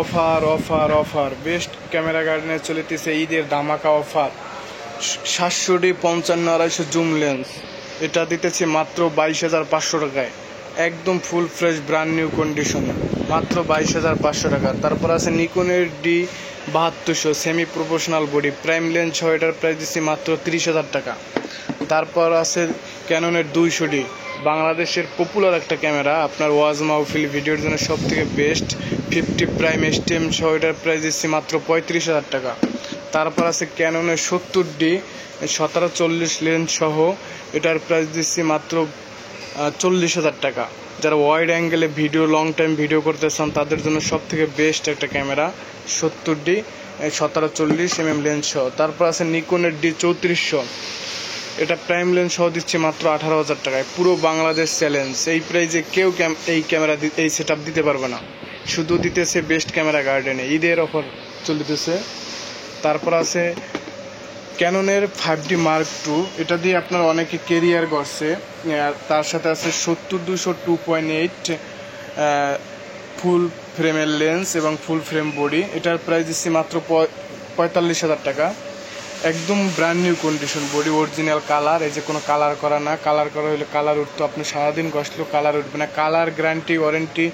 Offer offer offer best camera গার্ডেনে চলিতেছে ঈদের ধামাকা অফার। 750-250 জুম লেন্স, এটা দিতেছি মাত্র 22,500 টাকায়, একদম ফুল ফ্রেশ ব্র্যান্ড নিউ কন্ডিশনে, মাত্র 22,500 টাকা। তারপর আছে নিকনের D7200 semi professional body prime lens সহ, এটার প্রাইস দিচ্ছি মাত্র 30,000 টাকা। তারপর আছে ক্যাননের 200D, বাংলাদেশের পপুলার একটা ক্যামেরা, আপনার ওয়াজ মাহফিল ভিডিওর জন্য সব থেকে বেস্ট। 50 প্রাইম STM সহ, এটার প্রাইস দিচ্ছি মাত্র 35,000 টাকা। তারপর আছে ক্যাননের 70D 1740 লেন্স সহ, এটার প্রাইস দিচ্ছি মাত্র 40,000 টাকা। যারা ওয়াইড অ্যাঙ্গেলে ভিডিও লং টাইম ভিডিও করতে চান তাদের জন্য সব থেকে বেস্ট একটা ক্যামেরা 70D 1740 mm লেন্স সহ। তারপর আছে নিকনের D3400, এটা প্রাইম লেন্স সহ দিচ্ছে মাত্র 18,000 টাকায়। পুরো বাংলাদেশ চ্যালেঞ্জ, এই প্রাইজে কেউ এই ক্যামেরা এই সেট আপ দিতে পারবে না, শুধু দিতেছে বেস্ট ক্যামেরা গার্ডেনে, ঈদের অফার চলতেছে। তারপর আছে ক্যাননের 5D Mark II, এটা দিয়ে আপনার অনেকে কেরিয়ার করছে। তার সাথে আছে 70-200 2.8 ফুল ফ্রেমের লেন্স এবং ফুল ফ্রেম বডি, এটার প্রাইস দিচ্ছি মাত্র 45,000 টাকা, একদম brand new condition body, original colour, এই যে কোনো কালার করা না, কালার করা হলে কালার উঠতো, আপনি সারাদিন ঘষলেও কালার উঠবে না, কালার গ্যারান্টি ওয়ারেন্টি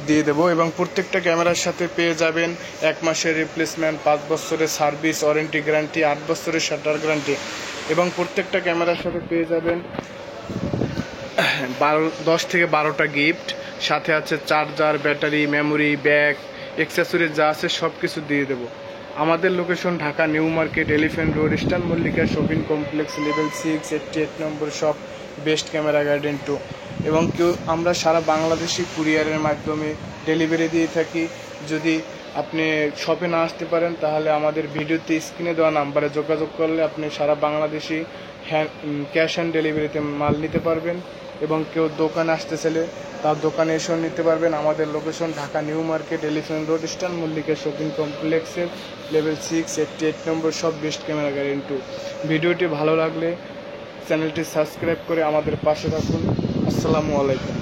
দিয়ে দেবো। এবং প্রত্যেকটা ক্যামেরার সাথে পেয়ে যাবেন 1 মাসের রিপ্লেসমেন্ট, 5 বছরের সার্ভিস ওয়ারেন্টি গ্যারান্টি, 8 বছরের শাটার গ্যারান্টি, এবং প্রত্যেকটা ক্যামেরার সাথে পেয়ে যাবেন 10 থেকে 12টা গিফট, সাথে আছে charger, battery, memory, bag, accessories যা আছে সব কিছু দিয়ে দেবো। আমাদের location Dhaka new market, elephant road, eastern Mallika shopping complex, level 6, 88 নম্বর শপ, বেস্ট ক্যামেরা গার্ডেন 2। এবং আমরা সারা বাংলাদেশি কুরিয়ারের মাধ্যমে ডেলিভারি দিয়ে থাকি। যদি আপনি শপে না আসতে পারেন তাহলে আমাদের ভিডিওতে স্ক্রিনে দেওয়া নাম্বারে যোগাযোগ করলে আপনি সারা বাংলাদেশি ক্যাশ অন ডেলিভারিতে মাল নিতে পারবেন। এবং কেউ দোকানে আসতে চাইলে তার দোকানে এসেও নিতে পারবেন। আমাদের location Dhaka new market, elephant road, eastern Mallika shopping কমপ্লেক্সের লেভেল 6, 88 নম্বর সব, বেস্ট ক্যামেরা গার্ডেন 2। ভিডিওটি ভালো লাগলে চ্যানেলটি সাবস্ক্রাইব করে আমাদের পাশে থাকুন। আসসালামু আলাইকুম।